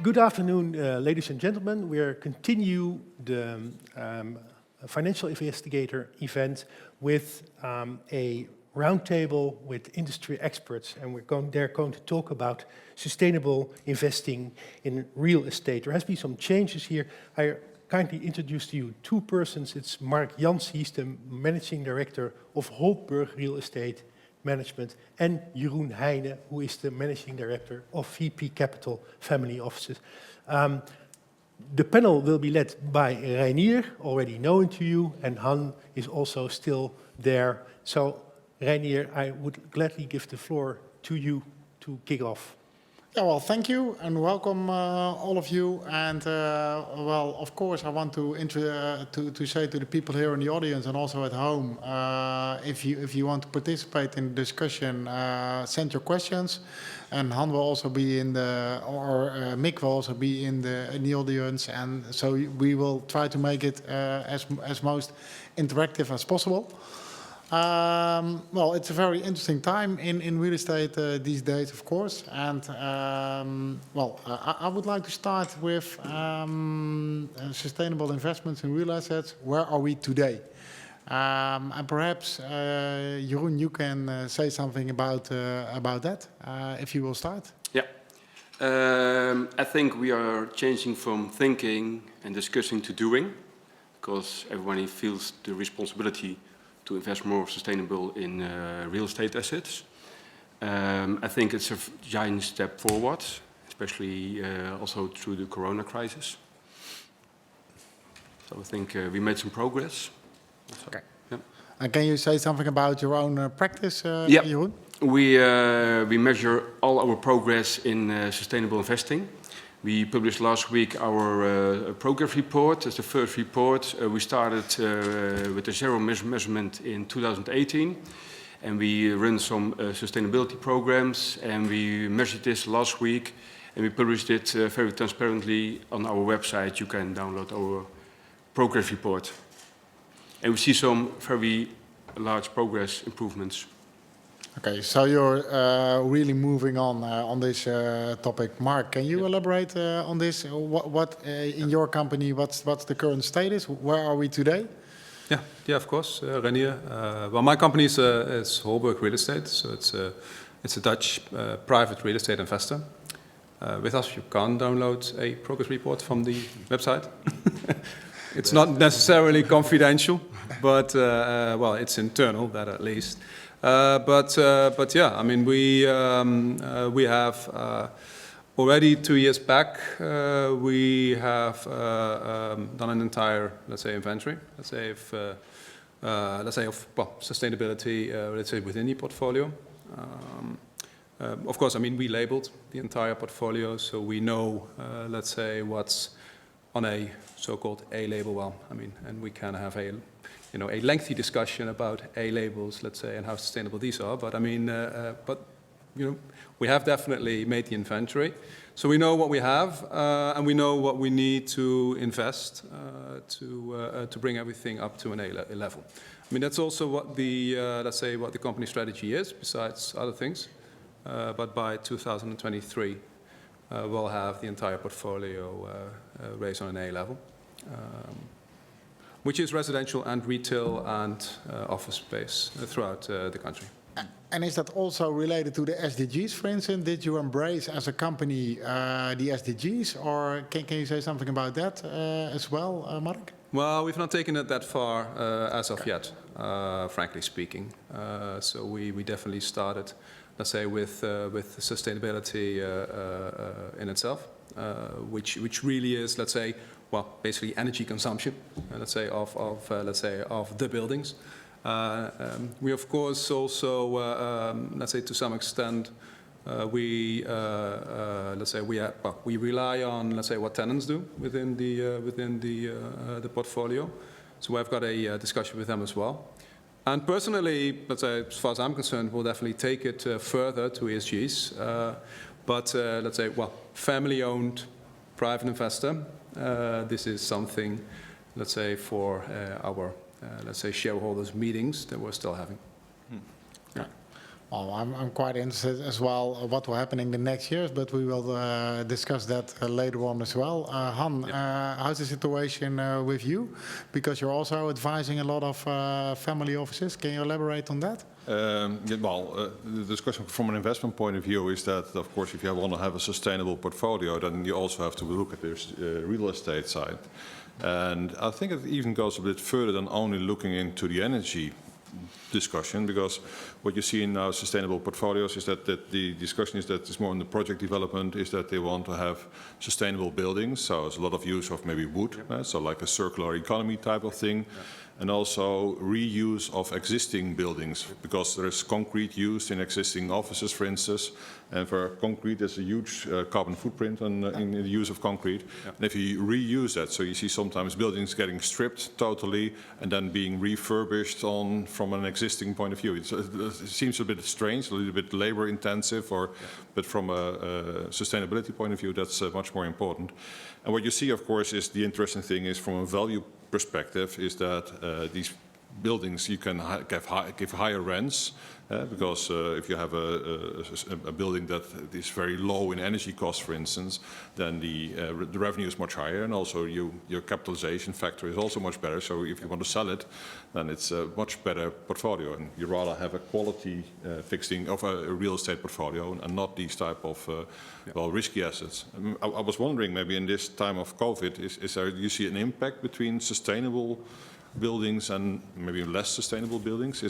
Good afternoon, ladies and gentlemen. We are continue the financial investigator event with a roundtable with industry experts, and they're going to talk about sustainable investing in real estate. There has been some changes here. I kindly introduce to you two persons. It's Mark Jans, he's the managing director of Holtburg Real Estate Management, and Jeroen Heijnen, who is the Managing Director of VP Capital Family Offices. The panel will be led by Reinier, already known to you, and Han is also still there. So, Reinier, I would gladly give the floor to you to kick off. Yeah, well, thank you and welcome all of you. And well, of course, I want to say to the people here in the audience and also at home, if you want to participate in the discussion, send your questions. And Han will also be in the, or Mick will also be in the audience, and so we will try to make it as most interactive as possible. Well, it's a very interesting time in real estate these days, of course. And well, I would like to start with sustainable investments in real assets. Where are we today? And perhaps, Jeroen, you can say something about that, if you will start. Yeah. I think we are changing from thinking and discussing to doing, because everybody feels the responsibility to invest more sustainable in real estate assets. I think it's a giant step forward, especially also through the corona crisis. So I think we made some progress. Okay. Yeah. And can you say something about your own practice, yeah. Jeroen? We measure all our progress in sustainable investing. We published last week our progress report. It's the first report. We started with the zero measurement in 2018. And we run some sustainability programs. And we measured this last week. And we published it very transparently on our website. You can download our progress report. And we see some very large progress improvements. Okay, so you're really moving on this topic. Mark, can you elaborate on this? What in your company, what's the current status? Where are we today? Yeah, of course, Reinier. Well, my company is Holtburg Real Estate, so it's a Dutch private real estate investor. With us, you can download a progress report from the website. It's not necessarily confidential, but well, it's internal, that at least. But yeah, I mean, we have already 2 years back, we have done an entire, let's say, inventory, let's say of well, sustainability, let's say within the portfolio. Of course, I mean, we labeled the entire portfolio, so we know, let's say, what's on a so-called A label. Well, I mean, and we can have a lengthy discussion about A labels, let's say, and how sustainable these are. But I mean, we have definitely made the inventory, so we know what we have, and we know what we need to invest to bring everything up to an A level. I mean, that's also what the let's say what the company strategy is, besides other things. But by 2023, we'll have the entire portfolio raised on an A level. Which is residential and retail and office space throughout the country. And is that also related to the SDGs, for instance? Did you embrace as a company the SDGs, or can you say something about that as well, Mark? Well, we've not taken it that far as of yet, frankly speaking. So we definitely started, let's say, with sustainability in itself, which really is, let's say, well, basically energy consumption, let's say, of the buildings. We of course also, let's say, to some extent, we rely on, let's say, what tenants do within the portfolio. So I've got a discussion with them as well. And personally, let's say, as far as I'm concerned, we'll definitely take it further to ESGs. But let's say, well, family-owned, private investor. This is something, let's say, for our, let's say, shareholders meetings that we're still having. Yeah. Oh, I'm quite interested as well what will happen in the next years, but we will discuss that later on as well. Han, how's the situation with you? Because you're also advising a lot of family offices. Can you elaborate on that? The discussion from an investment point of view is that, of course, if you want to have a sustainable portfolio, then you also have to look at the real estate side. And I think it even goes a bit further than only looking into the energy discussion, because what you see in now sustainable portfolios is that the discussion is that it's more on the project development, is that they want to have sustainable buildings. So there's a lot of use of maybe wood, so like a circular economy type of thing. And also reuse of existing buildings, because there is concrete used in existing offices, for instance. And for concrete, there's a huge carbon footprint in the use of concrete. And if you reuse that, so you see sometimes buildings getting stripped totally and then being refurbished from an existing point of view. It seems a bit strange, a little bit labor intensive, but from a sustainability point of view, that's much more important. And what you see, of course, is the interesting thing is from a value perspective is that these buildings you can give higher rents because if you have a building that is very low in energy costs, for instance, then the revenue is much higher, and also your capitalization factor is also much better. So if you want to sell it, then it's a much better portfolio, and you rather have a quality fixing of a real estate portfolio and not these type of risky assets. I was wondering, maybe in this time of COVID, is there, you see an impact between sustainable buildings and maybe less sustainable buildings?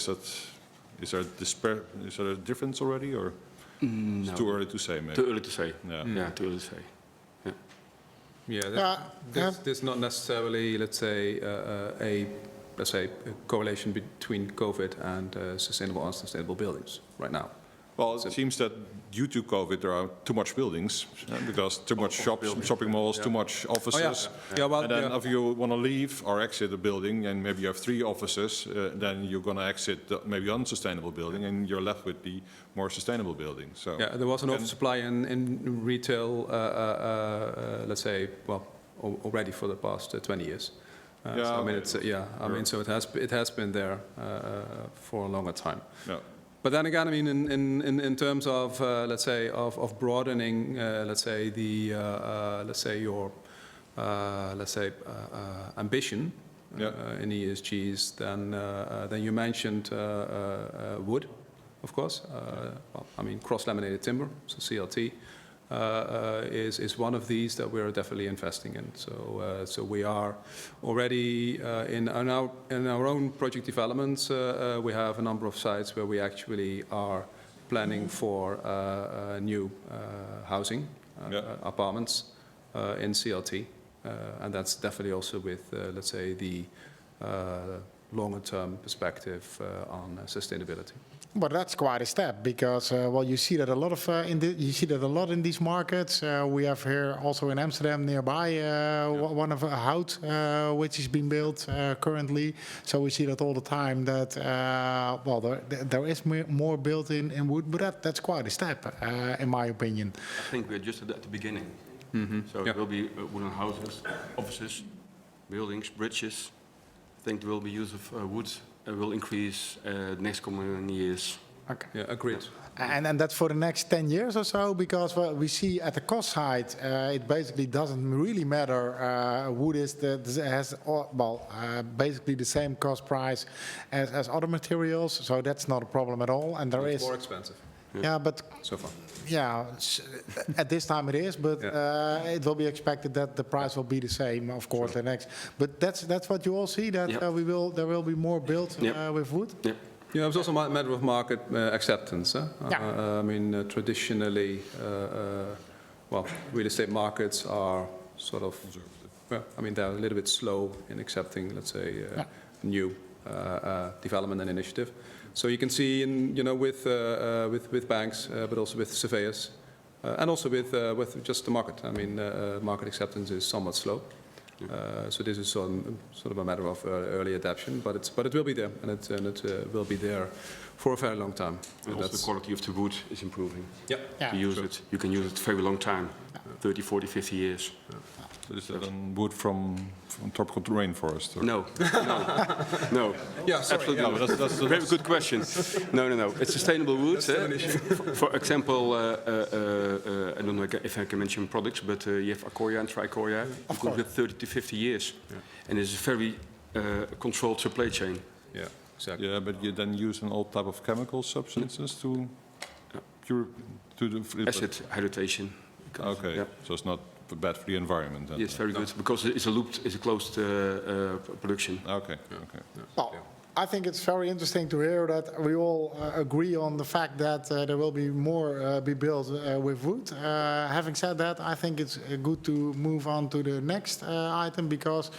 Is there a difference already, or No. it's too early to say? Maybe. Too early to say. Yeah. Too early to say. There's not necessarily, let's say, a correlation between COVID and sustainable and unsustainable buildings right now. Well, it seems that due to COVID there are too much buildings because too much shopping malls, too much offices. And then if you want to leave or exit a building and maybe you have 3 offices, then you're going to exit the maybe unsustainable building and you're left with the more sustainable building. So there was an oversupply in retail, let's say, already for the past 20 years. So, I mean, so it has been there for a longer time. Yeah. But then again, I mean, in terms of let's say of broadening, let's say the your ambition in ESGs, then you mentioned wood, of course. I mean, cross-laminated timber, so CLT, is one of these that we're definitely investing in. So we are already in our own project developments. We have a number of sites where we actually are planning for new housing apartments in CLT, and that's definitely also with let's say the longer-term perspective on sustainability. But that's quite a step because you see that a lot in these markets. We have here also in Amsterdam nearby one of Hout which is being built currently. So we see that all the time that there is more built in wood, but that's quite a step in my opinion. I think we're just at the beginning. So there will be wooden houses, offices, buildings, bridges. I think there will be use of wood. Will increase next coming years. Okay. Yeah, agreed. And that's for the next 10 years or so, because what we see at the cost side, it basically doesn't really matter. Wood has basically the same cost price as other materials, so that's not a problem at all. And it's more expensive. Yeah, but so far. Yeah, at this time it is, but it will be expected that the price will be the same, of course, the next. But that's what you all see, that there will be more built with wood. Yeah, it's also a matter of market acceptance. I mean, traditionally, real estate markets are sort of, I mean, they're a little bit slow in accepting, let's say, new development and initiative. So you can see, with banks, but also with surveyors, and also with just the market. I mean, market acceptance is somewhat slow. So this is sort of a matter of early adaptation, but it will be there, and it will be there for a very long time. And also the quality of the wood is improving. Yeah. You can use it very long time, 30, 40, 50 years. Is that wood from tropical rainforest? Or? No, no. Yeah, sorry. Absolutely Yeah, not. That's a very good question. No. It's sustainable wood. For example, I don't know if I can mention products, but you have Accoya and Tricoya. Of course. With 30 to 50 years. Yeah. And it's a very controlled supply chain. Yeah, exactly. Yeah, but you then use an old type of chemical substances to pure to the acid hydration. Okay, yeah. So it's not bad for the environment. Then. Yes, very good because it's a closed production. Okay. Well, I think it's very interesting to hear that we all agree on the fact that there will be more be built with wood. Having said that, I think it's good to move on to the next item because,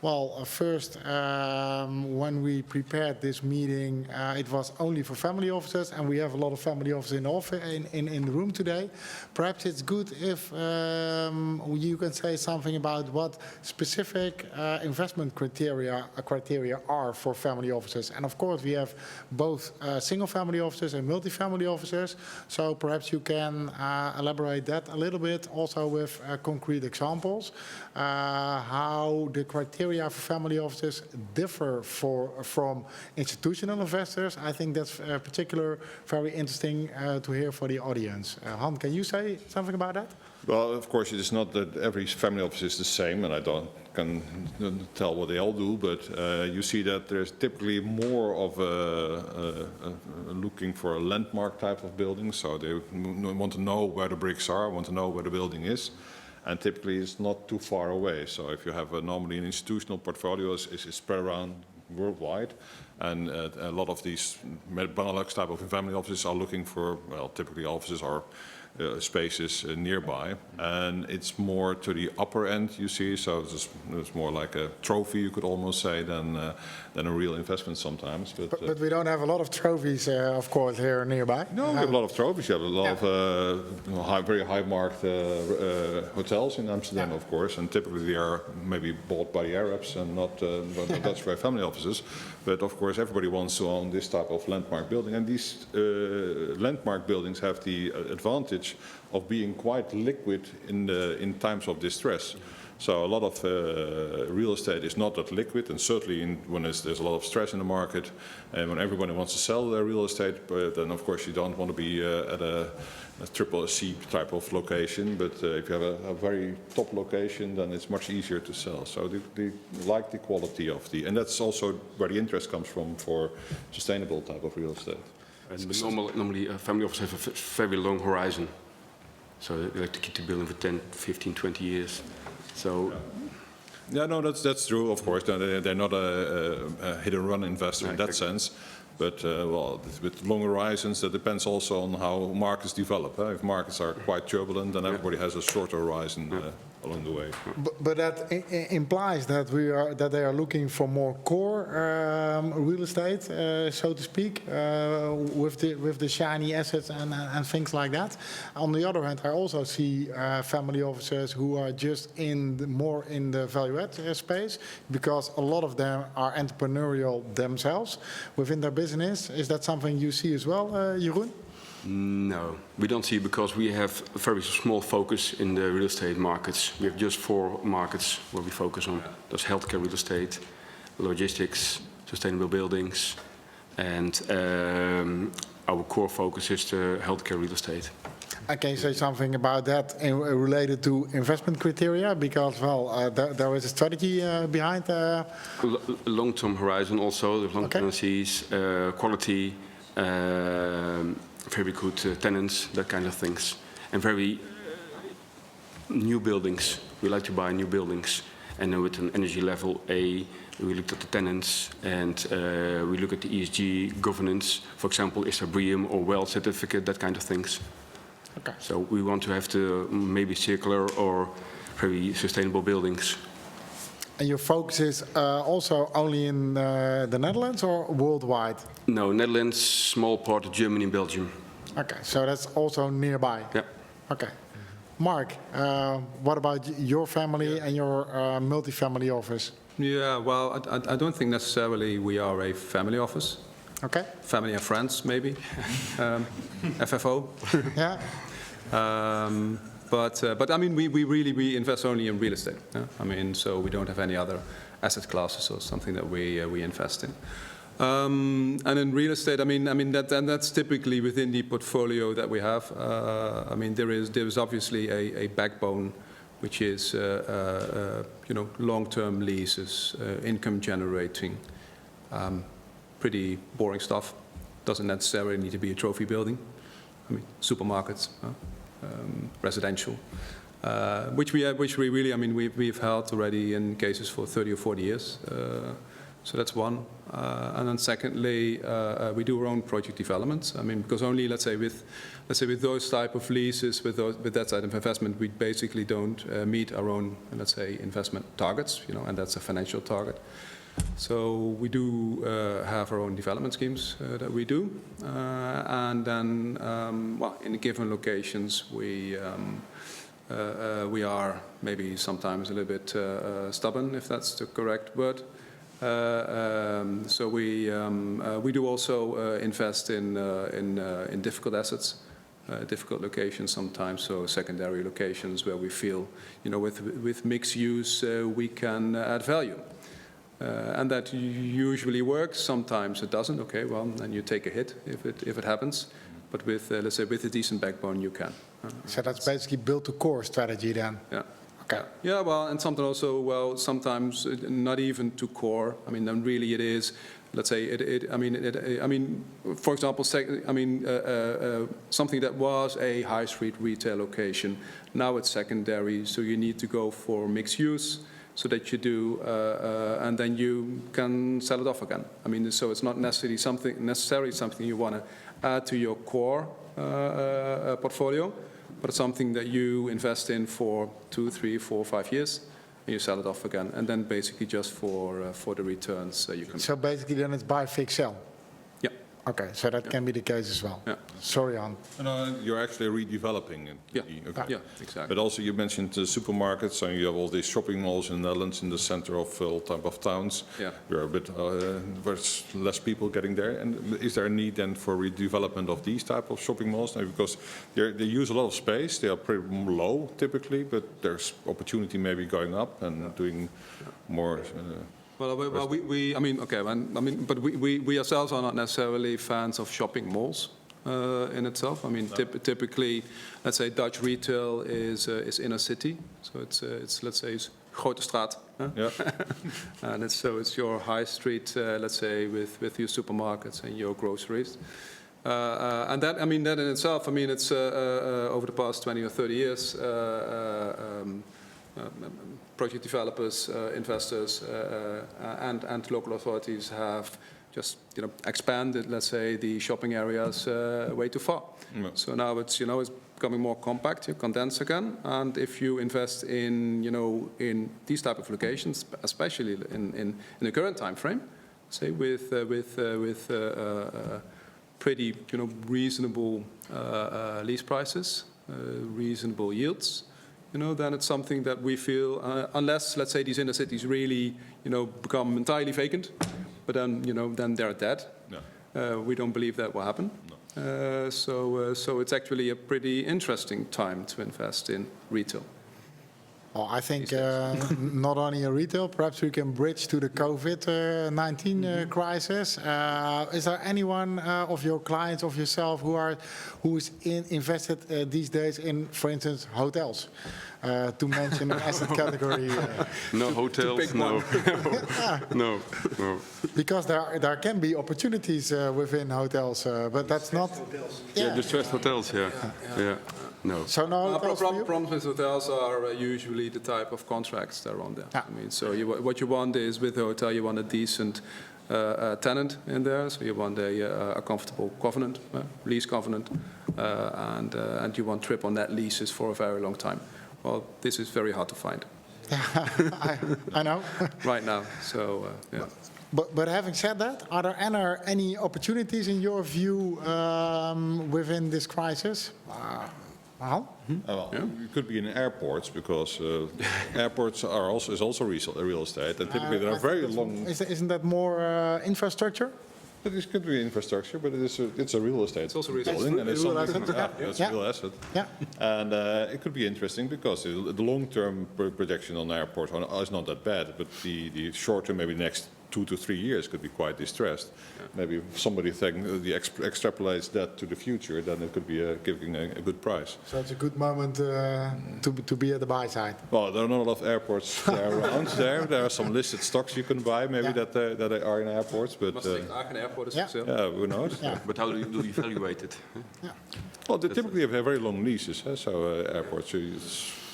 well, first, when we prepared this meeting, it was only for family offices, and we have a lot of family offices in the room today. Perhaps it's good if you can say something about what specific investment criteria are for family offices. And of course, we have both single-family offices and multi-family offices. So perhaps you can elaborate that a little bit, also with concrete examples, how the criteria for family offices differ from institutional investors. I think that's particularly very interesting to hear for the audience. Han, can you say something about that? Well, of course, it is not that every family office is the same, and I can tell what they all do, but you see that there's typically more of looking for a landmark type of building, so they want to know where the bricks are, want to know where the building is. And typically it's not too far away. So if you have normally an institutional portfolio is spread around worldwide, and a lot of these Benelux type of family offices are looking for, well, typically offices are spaces nearby, and it's more to the upper end, you see, so it's more like a trophy, you could almost say, than a real investment sometimes. But we don't have a lot of trophies, of course, here nearby. No, we have a lot of trophies. You have a lot of very high-marked hotels in Amsterdam, of course, and typically they are maybe bought by the Arabs and not Dutch by family offices. But of course, everybody wants to own this type of landmark building, and these landmark buildings have the advantage of being quite liquid in times of distress. So a lot of real estate is not that liquid, and certainly when there's a lot of stress in the market, and when everybody wants to sell their real estate, but then of course you don't want to be at a triple C type of location. But if you have a very top location, then it's much easier to sell. So they like the quality of and that's also where the interest comes from for sustainable type of real estate. And normally family offices have a very long horizon. So they like to keep the building for 10, 15, 20 years. So, yeah, no, that's true. Of course, they're not a hit-and-run investor in that sense. But well, with long horizons, that depends also on how markets develop. If markets are quite turbulent, then everybody has a shorter horizon along the way. But that implies that they are looking for more core real estate, so to speak, with the shiny assets and things like that. On the other hand, I also see family offices who are just more in the value-add space, because a lot of them are entrepreneurial themselves within their business. Is that something you see as well, Jeroen? No, we don't see, because we have a very small focus in the real estate markets. We have just 4 markets where we focus on. That's healthcare real estate, logistics, sustainable buildings, and our core focus is the healthcare real estate. Can you say something about that related to investment criteria? Because, well, there is a strategy behind. Long-term horizon also, the long tenancies, quality, very good tenants, that kind of things. And very new buildings. We like to buy new buildings. And then with an energy level A, we looked at the tenants, and we look at the ESG governance. For example, is there BREEAM or WELL certificate, that kind of things. Okay. So we want to have the maybe circular or very sustainable buildings. And your focus is also only in the Netherlands or worldwide? No, Netherlands, small part of Germany and Belgium. Okay, so that's also nearby. Yeah. Okay. Mark, what about your family and your multifamily office? Yeah, well, I don't think necessarily we are a family office. Okay. Family and friends, maybe. FFO. Yeah. But I mean, we invest only in real estate. I mean, so we don't have any other asset classes or something that we invest in. And in real estate, I mean that's typically within the portfolio that we have. I mean, there is obviously a backbone, which is long-term leases, income generating, pretty boring stuff. Doesn't necessarily need to be a trophy building. I mean, supermarkets, residential, which we really, I mean, we've held already in cases for 30 or 40 years. So that's one. And then secondly, we do our own project developments. I mean, because only, let's say with those type of leases, with that side of investment, we basically don't meet our own, let's say, investment targets, and that's a financial target. So we do have our own development schemes that we do. And then, in given locations, we are maybe sometimes a little bit stubborn, if that's the correct word. So we do also invest in difficult assets, difficult locations sometimes, so secondary locations where we feel, with mixed use, we can add value. And that usually works. Sometimes it doesn't. Okay, well, then you take a hit if it happens. But with, let's say, with a decent backbone, you can. So that's basically built to core strategy then? Yeah. Okay. Yeah, well, and something also, well, sometimes not even to core. I mean, then really it is, let's say, I mean, for example, something that was a high street retail location, now it's secondary, so you need to go for mixed use, so that you do, and then you can sell it off again. I mean, so it's not necessarily something you want to add to your core portfolio, but it's something that you invest in for 2, 3, 4, 5 years, and you sell it off again, and then basically just for the returns you can. So basically then it's buy, fix, sell? Yeah. Okay, so that can be the case as well. Yeah. Sorry, Han. No, you're actually redeveloping it. Yeah. Okay. Yeah, exactly. But also you mentioned the supermarkets, and you have all these shopping malls in the Netherlands in the center of all type of towns. Yeah. We're a bit, there's less people getting there. And is there a need then for redevelopment of these type of shopping malls? Now, because they use a lot of space, they are pretty low typically, but there's opportunity maybe going up and doing more. Well, I mean, okay, but we ourselves are not necessarily fans of shopping malls in itself. I mean, typically, let's say Dutch retail is inner city, so it's let's say it's grote straat, Yeah. and it's your high street, let's say, with your supermarkets and your groceries. And that, I mean, that in itself, I mean, it's over the past 20 or 30 years. Project developers, investors, and local authorities have just expanded, let's say, the shopping areas way too far. Yeah. So now it's it's becoming more compact, you condense again, and if you invest in in these type of locations, especially in the current time frame, say with pretty reasonable lease prices, reasonable yields. Then it's something that we feel, unless, let's say, these inner cities really, become entirely vacant, but then, then they're dead. No. We don't believe that will happen. No. So it's actually a pretty interesting time to invest in retail. Well, I think not only in retail, perhaps we can bridge to the COVID-19 crisis. Is there anyone of your clients, of yourself, who is invested these days in, for instance, hotels? To mention an asset category. No hotels, no. No. Because there can be opportunities within hotels, but that's not. Yeah, distressed hotels, yeah. No. So no hotels for you? Problems with hotels are usually the type of contracts that are on there. Yeah. I mean, so what you want is, with a hotel, you want a decent tenant in there. So you want a comfortable covenant, lease covenant, and you want trip on net leases for a very long time. Well, this is very hard to find. I know. Right now, so yeah. But having said that, are there any opportunities in your view within this crisis? Well, it could be in airports, because airports is also real estate, and typically there are very long. Isn't that more infrastructure? But this could be infrastructure, but it's a real estate. It's also real estate. building, and it's Real something. asset, Yeah, it's yeah. a real asset. Yeah. And it could be interesting because the long-term projection on airports is not that bad, but the short-term, maybe next 2 to 3 years, could be quite distressed. Maybe if somebody extrapolates that to the future, then it could be giving a good price. So it's a good moment to be at the buy side. Well, there are not a lot of airports there around there. There are some listed stocks you can buy, maybe Yeah. that are in airports, but Maastricht-Aachen Airport is Yeah. for sale. yeah, who knows? Yeah. But how do you evaluate it? Well, they typically have very long leases, so airports.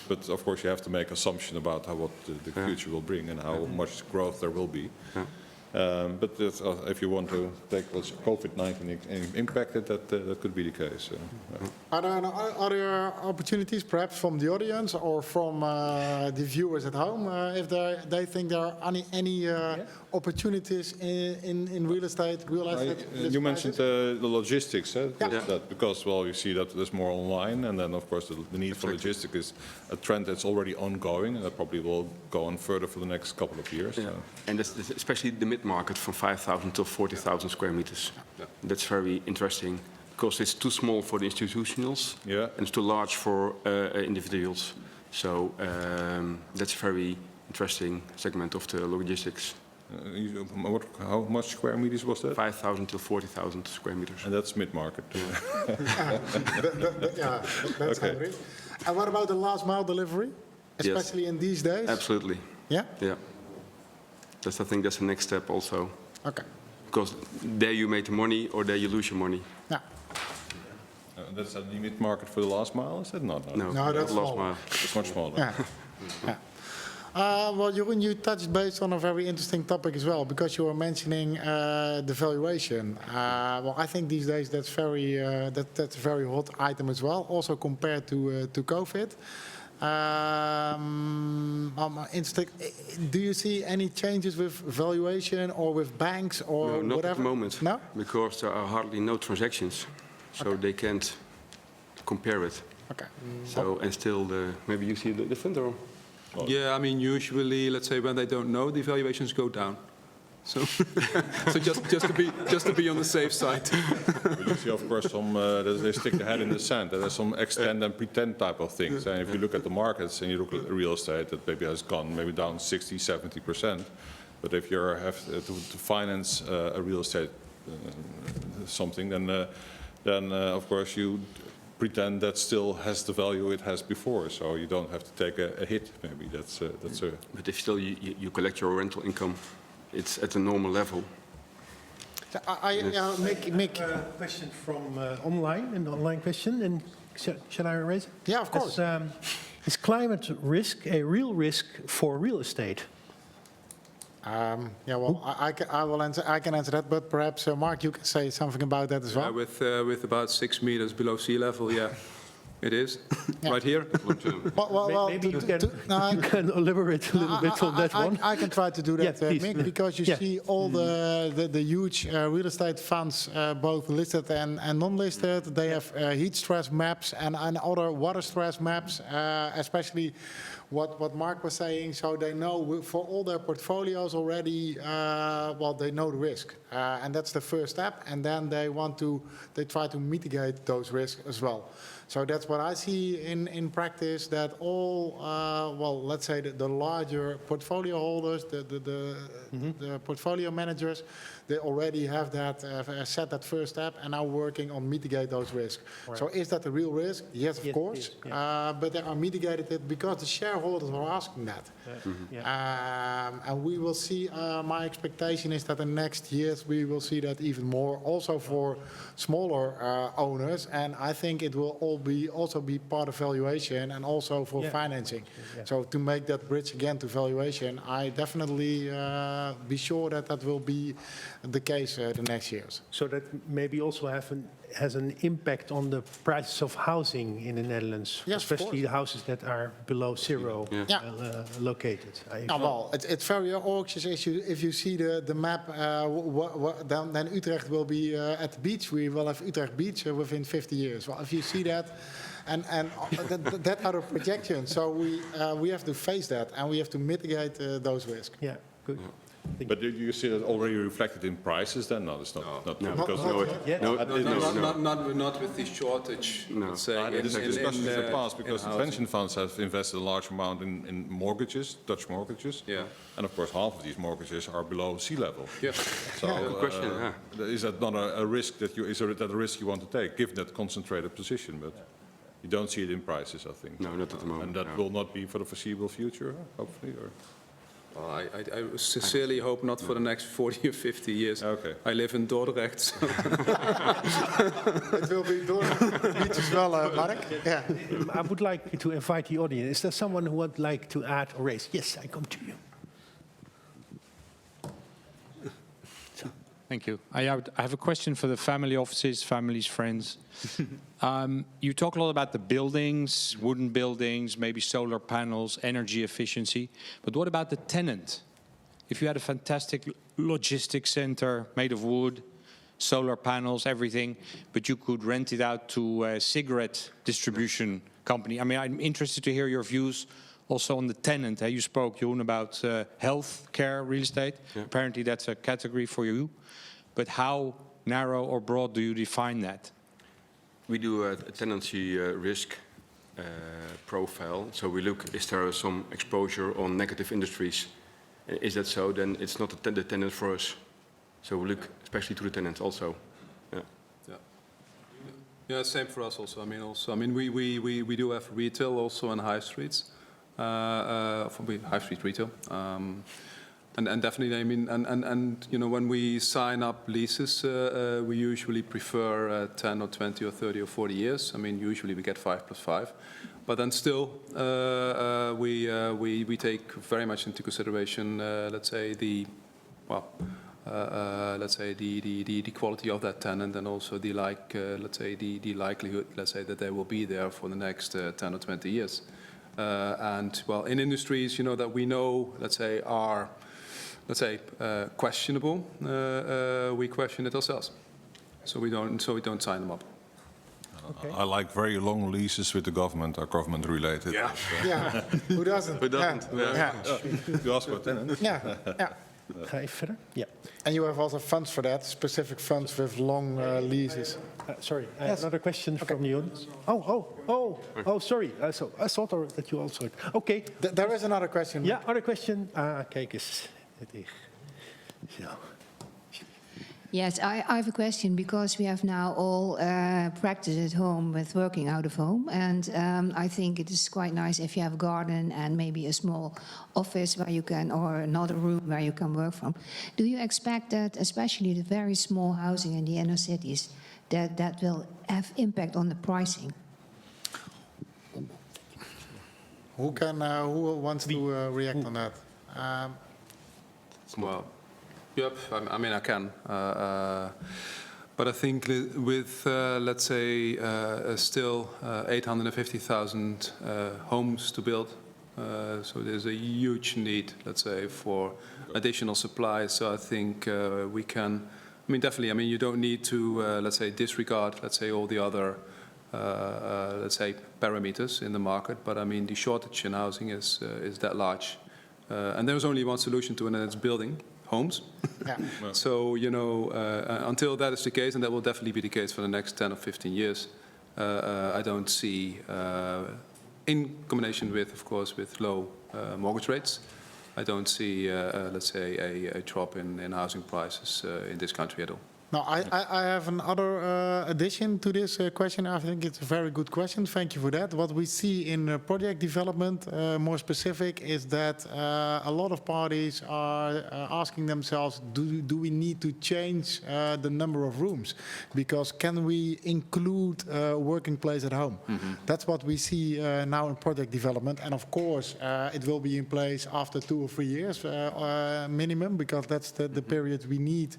But of course, you have to make assumption about what the future will bring and how much growth there will be. But if you want to take what's COVID-19 impacted, that could be the case. Are there other opportunities, perhaps from the audience or from the viewers at home, if they think there are any opportunities in real estate, You mentioned the logistics, Yeah. that because, well, you see that there's more online, and then of course the need for logistics is a trend that's already ongoing, and that probably will go on further for the next couple of years. Yeah. And that's especially the mid-market from 5,000 to 40,000 square meters. That's very interesting because it's too small for the institutionals Yeah. and it's too large for individuals. So that's a very interesting segment of the logistics. How much square meters was that? 5,000 to 40,000 square meters. And that's mid-market. Yeah, that's Okay. how it is. And what about the last mile delivery, especially in these days? Absolutely. Yeah? Yeah. I think that's the next step also. Okay. Because there you make the money or there you lose your money. Yeah. That's the mid-market for the last mile, is that not? No, that's last small. mile. It's much smaller. Yeah. Yeah. Well, Jeroen, you touched base on a very interesting topic as well, because you were mentioning the valuation. Well, I think these days that's a very hot item as well, also compared to COVID. I'm interested. Do you see any changes with valuation or with banks or No, not whatever? at the moment. No? Because there are hardly no transactions. So they can't compare it. Okay. So, and still, maybe you see the different or? Yeah, I mean, usually, let's say when they don't know, the valuations go down. So, so just to be on the safe side. But you see, of course, they stick their head in the sand. There's some extend and pretend type of things. And if you look at the markets and you look at real estate, that maybe has gone maybe down 60, 70%. But if you have to finance a real estate something, then of course you pretend that still has the value it has before, so you don't have to take a hit. Maybe that's a. But if still you collect your rental income, it's at a normal level. So make Question from online, an online question, and shall I raise it? Yeah, of course. Is climate risk a real risk for real estate? Yeah, well, I will answer. I can answer that, but perhaps Mark, you can say something about that as well. With about 6 meters below sea level, yeah, it is. Right here. Well, Maybe you can elaborate a little bit on that one. I can try to do that, Yeah, please. Mick, because you see all the huge real estate funds, both listed and non-listed. They have heat stress maps and other water stress maps, especially what Mark was saying. So they know for all their portfolios already, well, they know the risk. And that's the first step. And then they try to mitigate those risks as well. So that's what I see in practice, that all, well, let's say the larger portfolio holders, the portfolio managers, they already have that, set that first step and now working on mitigate those risks. Right. So is that a real risk? Yes, of course. But they are mitigated it because the shareholders are asking that. And we will see, my expectation is that in next years we will see that even more, also for smaller owners. And I think it will also be part of valuation and also for financing. So to make that bridge again to valuation, I definitely be sure that will be the case the next years. So that maybe also has an impact on the prices of housing in the Netherlands, yes, especially the houses that are below zero located. Well, it's very auspicious if you see the map. Then Utrecht will be at the beach. We will have Utrecht Beach within 50 years. Well, if you see that, and that are the projections. So we have to face that and we have to mitigate those risks. Yeah, good. But do you see that already reflected in prices then? No, it's not. Not No, because no, Not with the shortage, No. let's say. This is discussed in the past because the housing. pension funds have invested a large amount in mortgages, Dutch mortgages. Yeah. And of course, half of these mortgages are below sea level. Yeah. So, Good question, yeah. is that not a risk that you? Is that a risk you want to take, given that concentrated position? But you don't see it in prices, I think. No, not at the moment. And that no. will not be for the foreseeable future, hopefully. Or? Well, I sincerely hope not for the next 40 or 50 years. Okay. I live in Dordrecht. So It will be Dordrecht Beach as well, Mark. Yeah. I would like to invite the audience. Is there someone who would like to add or raise? Yes, I come to you. Thank you. I have a question for the family offices, families, friends. You talk a lot about the buildings, wooden buildings, maybe solar panels, energy efficiency. But what about the tenant? If you had a fantastic logistics center made of wood, solar panels, everything, but you could rent it out to a cigarette distribution company. I mean, I'm interested to hear your views also on the tenant. You spoke, Jeroen, about health care real estate. Yeah. Apparently that's a category for you. But how narrow or broad do you define that? We do a tenancy risk profile. So we look, is there some exposure on negative industries? Is that so? Then it's not the tenant for us. So we look especially to the tenant also. Yeah. yeah. Yeah, same for us also. I mean, we do have retail also on high streets, high street retail. And definitely, I mean, and you know, when we sign up leases, we usually prefer 10 or 20 or 30 or 40 years. I mean, usually we get 5 + 5. But then still, we take very much into consideration, let's say, the quality of that tenant, and also the the likelihood, let's say, that they will be there for the next 10 or 20 years. And well, in industries, you know, that we know, let's say, are questionable, we question it ourselves. So we don't sign them up. Okay. I like very long leases with the government, are government related. Yeah. Yeah. Who doesn't? Who doesn't? Yeah. Yeah. Yeah. You ask for a tenant. Yeah. Yeah. Ga even verder? Yeah. And you have also funds for that, specific funds with long leases. Sorry, another question from the audience. Sorry. I thought that you also. Okay. There is another question. Ja, other question. Kijk eens. Zo. Yes, I have a question because we have now all practice at home with working out of home, and I think it is quite nice if you have a garden and maybe a small office where you can, or another room where you can work from. Do you expect that, especially the very small housing in the inner cities, that will have impact on the pricing? Who wants to react on that? Well, yep, I mean, I can. But I think with, let's say, still 850,000 homes to build, so there's a huge need, let's say, for additional supply. So I think we can, I mean, definitely, I mean, you don't need to, let's say, disregard, let's say, all the other, let's say, parameters in the market. But I mean, the shortage in housing is that large. And there's only one solution to it, and it's building homes. Yeah. So, you know, until that is the case, and that will definitely be the case for the next 10 or 15 years, I don't see, in combination with, of course, with low mortgage rates, I don't see, let's say, a drop in housing prices in this country at all. Now, I have another addition to this question. I think it's a very good question. Thank you for that. What we see in project development, more specific, is that a lot of parties are asking themselves, do we need to change the number of rooms? Because can we include working place at home? Mm-hmm. That's what we see now in project development. And of course, it will be in place after 2 or 3 years minimum, because that's the period we need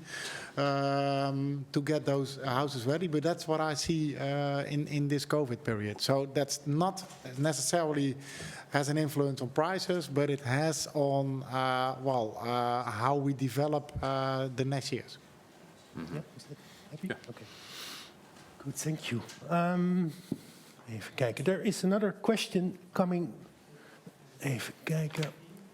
to get those houses ready. But that's what I see in this COVID period. So that's not necessarily has an influence on prices, but it has on, how we develop the next years. Mm-hmm. Yeah, is that happy? Yeah. Okay. Good, thank you. Even kijken. There is another question coming. Even kijken.